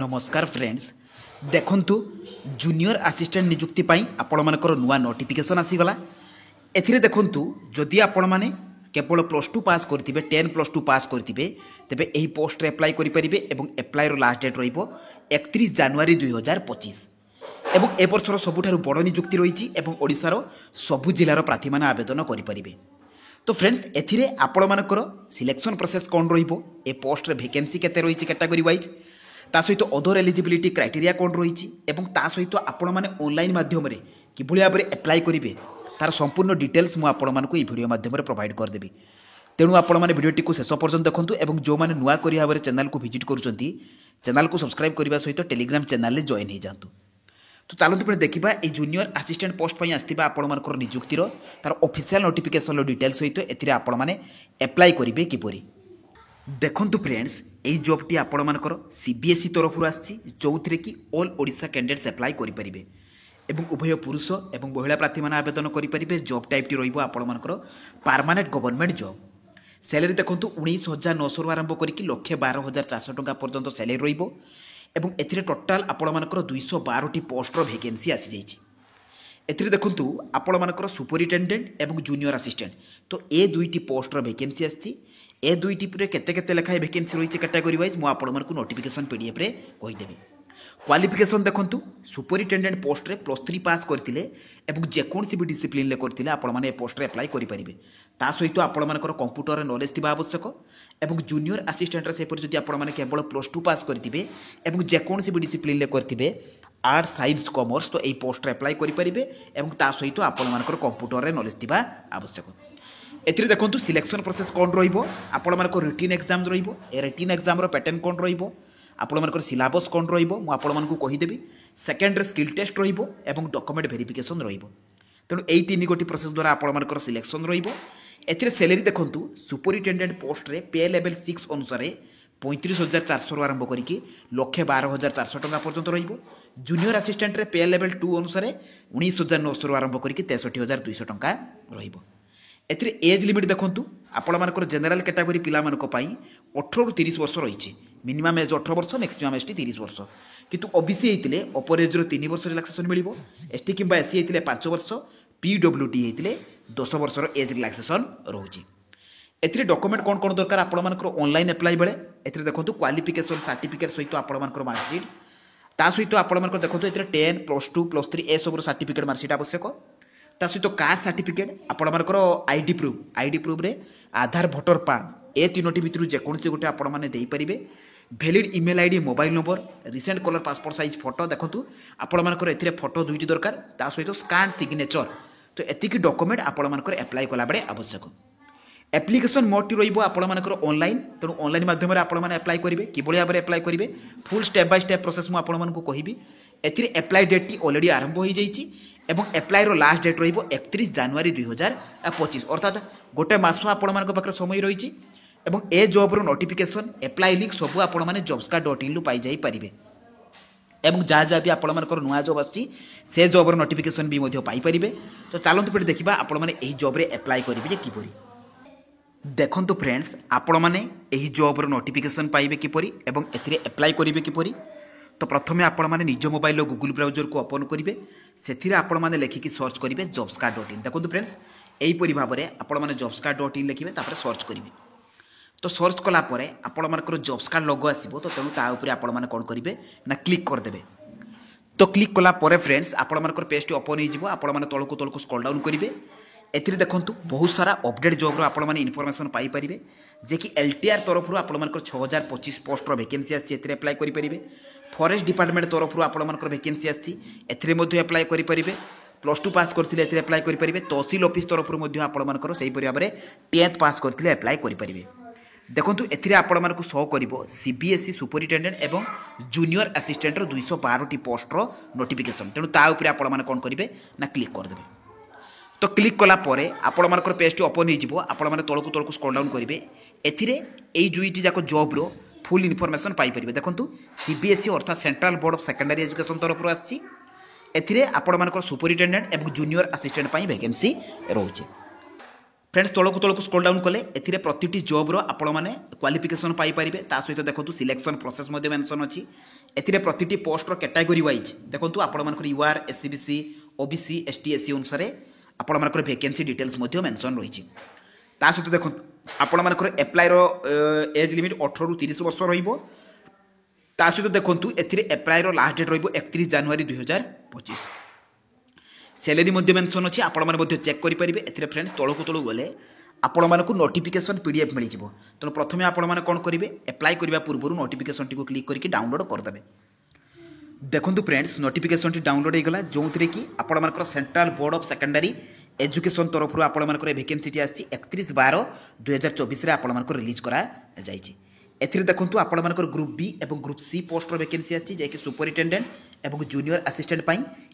नमस्कार फ्रेंड्स देखंतु junior assistant नियुक्ति पाई आपण मानकर नुआ नोटिफिकेशन आसीगला एथिरे देखंतु जदि आपण माने केवल +2 पास करथिबे 10 +2 पास करथिबे तेबे एही पोस्ट रे अप्लाई करि परिबे एवं अप्लाई रो लास्ट डेट रहिबो 31 जनवरी 2025 एवं ए वर्षर सबुठारु बड़ नियुक्ति रहिछि एवं ओडिसा रो सबु जिल्लार प्रार्थी माने आवेदन करि परिबे। तो फ्रेंड्स एथिरे आपण मानकर सिलेक्शन प्रोसेस कोन रहिबो ए पोस्ट रे वैकेंसी केते रहिछि कैटेगरी वाइज ता सहित अदर एलिजिबिलिटी क्राइटेरिया कौन रही एवं ता सहित आपण मैंने ऑनलाइन माध्यम किभली भाव में अप्लाई करेंगे तार संपूर्ण डिटेल्स मुझे आपण मानक भिडियो माध्यम प्रोवाइड करदेवी। तेणु आपण मैंने भिडियोटी को शेष पर्यंत देखूँ और जो मैंने नुआ करी भाव में चैनल को विजिट करुँच चैनल को सब्सक्राइब करने सहित टेलीग्राम चैनल में जॉइन हो जातु। तो चलते पे देखा ये जूनियर असिस्टेंट पोस्ट पर आसवा आपण नियुक्तिर तार ऑफिशियल नोटिफिकेशन डिटेल्स सहित एथिरे आपण मैंने अप्लाई करेंगे किपरि। देखंतु फ्रेंड्स यही जॉबटी आपण मानकर सीबीएसई तरफ आसी जो थे कि ऑल ओडिशा कैंडिडेट्स अप्लाई करेंगे एवं उभय पुरुष एवं महिला प्रार्थी मैंने आवेदन करेंगे। जॉब टाइपटी रहा परमानेंट गवर्नमेंट जॉब। सैलरी देखो 19,900 आरंभ करके 1,12,400 टंका पर्यंत सैलरी रही एथिरे टोटाल आपण मानकर 212 पोस्टर वैकेंसी आसी जाइए। एथिरे देखंतु आपण मानकर सुपरिटेंडेंट एवं जूनियर असिस्टेंट तो ए दुईटी पोस्टर वैकेंसी आसी ए दुईटी केते केते लेखाए वैकेंसी रही कैटेगरी वाइज मुझे आपको नोटिफिकेशन पीडीएफ रे कहीदेवी। क्वालिफिकेशन देखंतु सुपरिटेंडेंट पोस्ट रे +3 पास करथिले एवं जेकोसी भी डिसिप्लिन ले करथिले आपण माने पोस्ट रे अप्लाई करि परिबे। ता सहित आपण मानकर कंप्यूटर नॉलेज थिबा आवश्यक एवं जूनियर असिस्टेंट रे सेपर जदि आपण माने केवल +2 पास करथिबे एवं जेकोसी भी डिसिप्लिन ले करथिबे आर्ट साइंस कॉमर्स तो एई पोस्ट रे अप्लाई करि परिबे एवं ता सहित आपण मानकर कंप्यूटर रे नॉलेज थिबा आवश्यक। एथिरे देखंतु सिलेक्शन प्रोसेस कोन रहिबो आपण मानकर रिटन एग्जाम रहिबो ए रिटन एग्जाम रो पैटर्न कोन रहिबो आपण मानकर सिलेबस कोन रहिबो मु आपण मानकु कहिदेबी। सेकेंड रे स्किल टेस्ट रहिबो एवं डॉक्यूमेंट वेरिफिकेशन रहिबो। तेणु एई तीन गोटी प्रोसेस द्वारा आपण मानकर सिलेक्शन रहिबो। एथिरे सैलरी देखंतु सुपरिटेंडेंट पोस्ट रे पे लेवल 6 अनुसार 35,400 आरंभ करके 1,12,400 टंका पर्यंत रहिबो। जूनियर असिस्टेंट रे पे लेवल 2 अनुसार 19,900 आरंभ करके 63,200 टंका रहिबो। एथिरे एज लिमिट देखंतु आपण मानकर जनरल कैटेगरी पिला मानक पई 18 रु 30 वर्ष रही। मिनिमम एज 18 वर्ष मैक्सिमम एसटी 30 वर्ष किंतु ओबीसी हेतिले अपर एज रो 3 वर्ष रिलैक्सेशन मिलिबो। एसटी किंबा एससी हेतिले 5 वर्ष पीडब्ल्यूडी हेतिले 10 वर्ष रो एज रिलैक्सेशन रहउची। एथिरे डॉक्यूमेंट कोन कोन दरकार आपण मानकर ऑनलाइन अप्लाई बेले एथिरे देखंतु क्वालिफिकेशन सर्टिफिकेट सहित आपण मानकर मार्कशीट ता सहित आपण मानकर देखंतु एथिरे 10 +2 +3 ए सब रो सर्टिफिकेट मार्कशीट आवश्यक। ता सहित कास्ट सर्टिफिकेट आपण मानकर आईडी प्रूफ रे आधार भोटर पान ए तीनोटी भितर जेकोसी गोटे आपण माने देई परिबे। Valid email ID mobile number recent colour passport size photo देखंतु आपण मानकर एथिरे फोटो दुईटी दरकार ता सहित स्कैन सिग्नेचर तो एतिकी डॉक्यूमेंट आपण मानकर अप्लाई कला बेले आवश्यक। एप्लिकेशन मोड रहिबो आपण मानकर ऑनलाइन तेणु ऑनलाइन माध्यम आपण माने अप्लाई करिवे किबोली भाबरे अप्लाई करिवे full step by step process मु आपण मानकु कहिबी। एथिरे अप्लाई डेट टी ऑलरेडी आरंभ होई जाईची एवं अप्लाई रो लास्ट डेट रहिबो 31 जनवरी 2025 अर्थात गोटे मास आपण मानक पाखरे समय रहिची एवं ए जॉब रो नोटिफिकेशन अप्लाई लिंक सब आपण माने jobscard.in लु पाई जाई परिबे एवं जहाँ जहाँ भी आपण मानकर नुआ जॉब आछि से जॉब रो नोटिफिकेशन भी मध्य पाई परिबे। तो चलंतु पे देखिबा आपण माने एही जॉब रे अप्लाई करिवे जे किपरि। देखंतु फ्रेंड्स आपण माने एही जॉब रो नोटिफिकेशन पाइबे किपरि एवं एथिरे अप्लाई करिवे किपरि। तो प्रथमे आपण माने निज मोबाइल गूगल ब्राउजर को ओपन करिवे सेथिरे आपण माने लेखिकी सर्च करिवे jobscard.in। देखंतु फ्रेंड्स एही परि भाबरे आपण माने jobscard.in लिखिवे तापर सर्च करिवे। तो सर्च कला परे आपण मानकर जॉब्सकार्ड लोगो आसीबो तो तेणु ता ऊपर आपण माने कोन करिवे ना क्लिक कर देबे। तो क्लिक कला परे फ्रेंड्स आपण मानकर पेज ओपन हो जिवो आपण माने तळको तळको स्क्रॉल डाउन करिवे। एथिरे देखंतु बहुत सारा अपडेट जॉब रो आपण माने इन्फॉर्मेशन पाई परिवे जे कि एलटीआर तरफ रो आपण मानकर 6,025 पोस्ट रो वैकेंसी आछि एथिरे अप्लाई करि परिवे। फॉरेस्ट डिपार्टमेंट तरफ रो आपण मानकर वैकेंसी आछि एथिरे मध्ये अप्लाई करि परिवे। +2 पास करथिले एथिरे अप्लाई करि परिवे। तहसील ऑफिस तरफ रो मध्ये आपण मानकर सही परि भाबरे 10th पास करथिले अप्लाई करि परिवे। देखंतु एथिरे आपण मानकु शो करिवो सीबीएसई सुपरिटेंडेंट एवं जूनियर असिस्टेंट रो 212 टी पोस्ट रो नोटिफिकेशन तेणु ता ऊपर आपण माने कोन करिवे ना क्लिक कर देबे। तो क्लिक कला परे आपण मानकर पेज ओपन हो जिवो आपण माने तळकु तळकु स्क्रॉल डाउन करिवे एथिरे एई दुईटी जाको जॉब रो फुल इन्फॉर्मेशन पाई परिवे। देखंतु सीबीएसई अर्थात central Board of Secondary Education तरफ रो आछि एथिरे आपण मानकर सुपरिटेंडेंट एवं जूनियर असिस्टेंट पई वैकेंसी रहउछि। फ्रेंड्स तौक स्क्रोल डाउन कले ए प्रति जॉब्र आपण मैंने क्वालिफिकेशन पाइपर सहित देखो सिलेक्शन प्रोसेस मेंशन अच्छी ए प्रति पोस्टर कैटेगरी वाइज देखो आपर UR SCBC OBC ST SC अनुसार आपर वैकेंसी डिटेल्स मेंशन रही सहित देखो आपर एप्लायर एज लिमिट 18 ରୁ 30 वर्ष रहित देखो एप्लायर लास्ट डेट रही 31 जनवरी 2025 सैलरी मेंशन अच्छी आपण चेक करेंगे ए फ्रेंड्स तौक गले आपण मानक नोटिफिकेशन पीडीएफ मिल जाव तेणु प्रथम आपण कौन करेंगे एप्लाई करने पूर्व नोटिफिकेशन टी क्लिक करके डाउनलोड करदे देखो फ्रेंड्स नोटिफिकेशन टी डाउनलोड होगा जो थी कि आपर Central Board of Secondary Education तरफ आपर वैकेंसी आसी 31/12/2024 आपर रिलीज करा एथिरे देखो आपर ग्रुप बी और ग्रुप सी पोस्टर वैकेंसी आसी जैकि सुपरिटेडेंट और जूनियर असिस्टेंट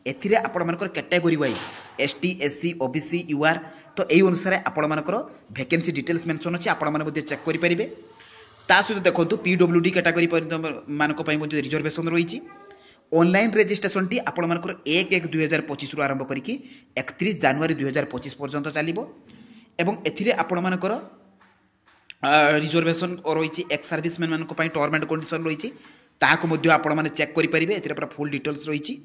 एथिरे आपर category wise ST SC OBC UR तो यही अनुसार आपर वैकेंसी डिटेल्स मेंशन अच्छी आपण चेक करेंगे सहित देखो पीडब्ल्यूडी कैटेगरी मानक रिजर्वेशन रही ऑनलाइन रजिस्ट्रेशन टी आपण 1/1/2025 रु आरंभ करके 31 जनवरी 2025 पर्यंत चलो एवं एथिरे आपण मानकर रिजर्वेशन रही एक्स सर्विसमैन मान टर्म एंड कंडीशन रही आपण चेक करेंगे ए पूरा फुल डिटेल्स रही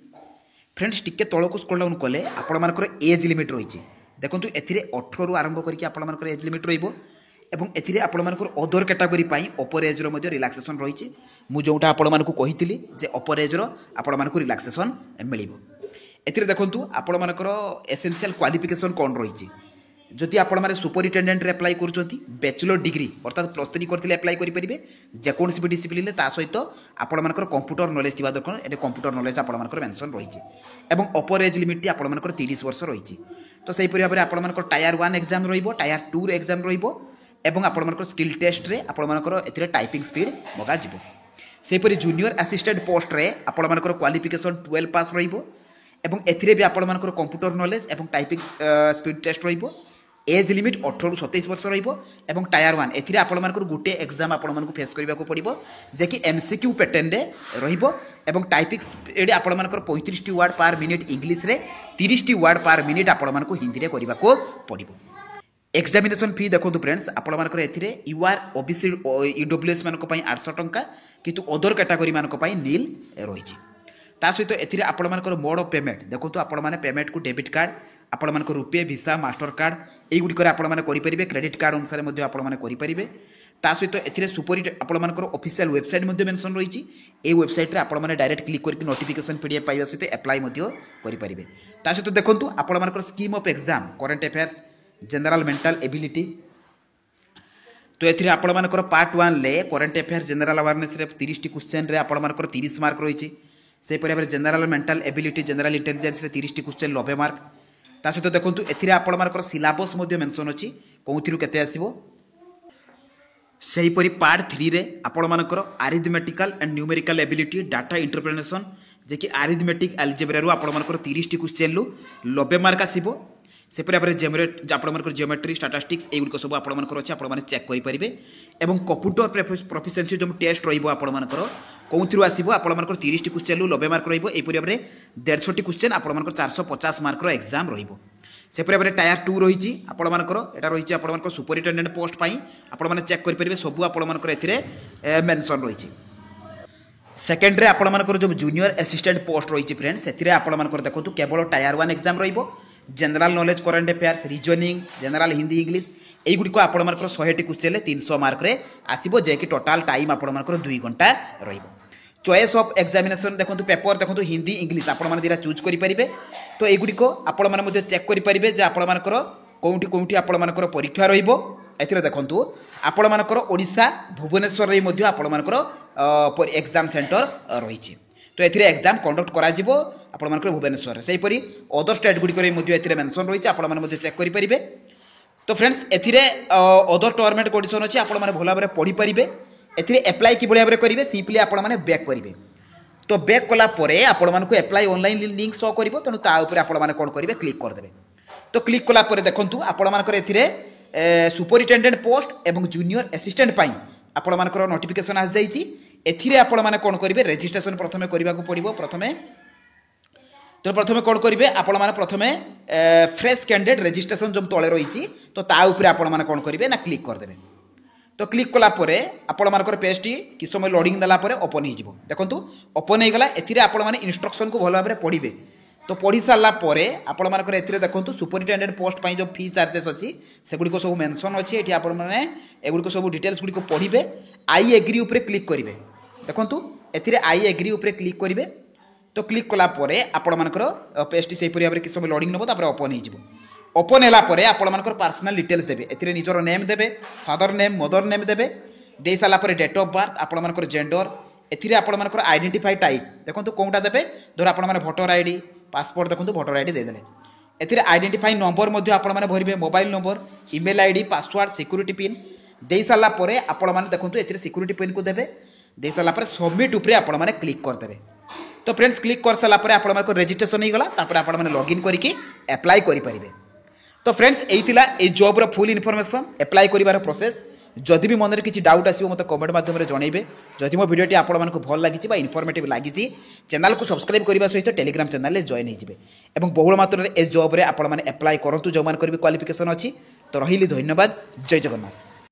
फ्रेंड्स टिके तौक स्क्रोल डाउन कले आपर एज लिमिट रही देखो ए 18 ରୁ आरंभ करके आपर एज लिमिट रही एवं एथिरे आपणमानकर other category upper age relaxation रही मुझा आपण कही जे अपर एज आपको रिलैक्सेशन मिल ए देखो आपर एसेंशियल क्वालिफिकेशन कौन रही जदि आपण सुपरिटेडेंट एप्लाई कर बैचलर डिग्री अर्थात +3 करते एप्लाई करेंगे जेकोसी भी डिसिप्लिन सहित आपर कंप्यूटर नॉलेज थी दरकार ये कंप्यूटर नॉलेज आपर मेंशन रही अपर एज लिमिट आपर 30 वर्ष रही तो सहीपरी भाव में आपर टायर 1 एग्जाम टायर 2 एग्जाम एवं आपर स्किल टेस्ट रे आपर टाइपिंग स्पीड मगा सेपरी जूनियर असिस्टेंट पोस्ट रे आपर क्वालिफिकेशन 12 पास एवं एथिरे भी आपर कंप्यूटर नॉलेज एवं typing speed test age limit 18 ରୁ 27 वर्ष एवं टायर 1 एथिरे आपर गोटे एग्जाम आपण फेस करने को पड़ो जे कि एमसीक्यू पैटर्न रे एवं टाइपिंग स्पीड आपर 35 वर्ड पर मिनिट इंग्लिश रे 30 वर्ड पर मिनिट आपण हिंदी में करने को पड़ो एग्जामिनेशन फी देखो फ्रेंड्स आपर ए यूआर ओबीसी ईडब्ल्यूएस मान 800 टंका किंतु अदर कैटेगरी मान नील रही सहित ए आपर मोड ऑफ पेमेंट देखो आपण पेमेंट को डेबिट कार्ड आपण रुपे भिसा मास्टर कार्ड युड़िक करेंगे क्रेडिट कार्ड अनुसार करेंगे सहित ए सुपर आपर ऑफिशियल वेबसाइट मेंशन रही ये वेबसाइट आपने डायरेक्ट क्लिक करके नोटिफिकेशन पीडीएफ पाइबा सहित एप्लाई करेंगे सहित देखो आपर scheme of exam current affairs general mental ability तो ये आपर पार्ट 1 ले current affairs general awareness 30 question रे आपर 30 मार्क रही से भाव general mental ability general intelligence 30 question 90 mark सहित देखो ए आपर सिलेबस मेंशन अच्छी कौन केते आसीबो सेहीपरि पार्ट 3 रे आपर arithmetical and numerical ability data interpretation जे कि आरिथमेटिक अलजेब्रा रु आपर 30 क्वेश्चन 90 मार्क आसीबो सेपरी भाव आपर जियोमेट्री स्टाटिस्टिक्स युग सब आपर अच्छे आप चेक करेंगे और कंप्यूटर प्रोफिशिएंसी जो टेस्ट रही कौन आसो आपर 30 क्वेश्चन 90 मार्क रहीपरी भाव में 150 क्वेश्चन आपर 450 मार्क एग्जाम रहीपरी भाव टायर 2 रही आपर रही आपर सुपरिटेडेंट पोस्ट पर चेक करेंगे सब आपर मेंशन रही सेकेंड आपर जो जूनियर असिस्टेंट पोस्ट रही फ्रेंड्स से आपर देखो केवल टायर 1 एग्जाम रही general knowledge current affairs reasoning general Hindi English युड़िक आपर 100 क्वेश्चन 300 मार्क आसो जे कि टोटाल टाइम आपर 2 घंटा रही चॉइस ऑफ एग्जामिनेशन देखो पेपर देखो हिंदी इंग्लिश आपण मैंने चूज करेंगे तो युड़िक आपण चेक करेंगे जे आपण कौटी कौटी आपण परीक्षा रही देखो आपण ओडिशा भुवनेश्वर आपण एग्जाम सेंटर रही तो ये एग्जाम कंडक्ट कर भुवनेश्वर से हीपरी अदर स्टेट गुड़िक मेंशन रही है चेक करेंगे तो friends A other term and condition अच्छी आप भल भाव पढ़ी पारे एप्लाई कि भाव में करेंगे सिंपली आपने बैक करेंगे तो बैक कलापर आपण को एप्लाई ऑनलाइन लिंक शो कर तेणु आपने कौन करेंगे क्लिक करदे तो क्लिक कलापर देखूँ आपर ए सुपरिटेडेंट पोस्ट एवं जूनियर असिस्टेंट आपर नोटिफिकेशन आस जाइए एथिरे आपण माने कोन करिवे रजिस्ट्रेशन प्रथमे करबा को पड़िबो प्रथमे तो प्रथम कौन करेंगे आपण मैंने प्रथम फ्रेश कैंडिडेट रेजिस्ट्रेशन जो तले रही तो ता उपरे आपण मैंने कौन करेंगे ना क्लिक करदे। तो क्लिक कलापर आपण मानकर पेजटी कि समय लोडिंग देलापर ओपन हो देखो ओपन होगा ए इंस्ट्रक्शन को भल भाव पढ़े। तो पढ़ी सारापर आपण मानकर ए देखो सुपरिटेडेट पोस्ट जो फी चार्जेस अच्छी सेगुड़ी सब मेंशन अच्छी ये आपने एगुड़ी सब डिटेल्स गुड़ी पढ़े। आई एग्री उपरे क्लिक करेंगे देखो ए आई एग्री उपरे क्लिक करेंगे। तो क्लिक कलापर आपण मानकर पेजटी से भाव कि समय लोडिंग नब तापर ओपन हो ओपन है आपण मानकर पर्सनल डिटेल्स देवे ए निजर नेम देवे फादर नेम मदर नेम देवे दे सारापर डेट ऑफ बर्थ आपण मानकर जेंडर ए आपण मानकर आइडेंटिफाई टाइप देखो कौटा देवे धर आपण मैंने भोटर आईडी पासपोर्ट देखो भोटर आईडी देदेले ए आइडेंटिफाई नंबर आपण मैंने भरवे mobile number email ID password security pin दे सारापर आपण मैंने देखो ए सिक्यूरीटी पिन को देवे दे सारापर सबमिट उपरे आपण मैंने क्लिक करदे। तो फ्रेंड्स क्लिक कर सारापर आपण मानकर रजिस्ट्रेशन हो गला तापर आपण मैंने लॉगिन करके अप्लाई करें। तो फ्रेंड्स यही जॉब्र फुल इनफॉरमेशन अप्लाई करिवार प्रोसेस जदि भी मन में किसी डाउट आसो मत कमेंट माध्यम जनइबे। जदि मो वीडियोटी आपको भल लगी इनफॉर्मेटिव लगी चैनल को सब्सक्राइब करने सहित टेलीग्राम चैनल में जॉइन हो बहुल मात्रा में ए जॉब रे आपण मैंने अप्लाई करूँ जो मैंने क्वालिफिकेशन अच्छी। तो रही धन्यवाद। जय जगन्नाथ।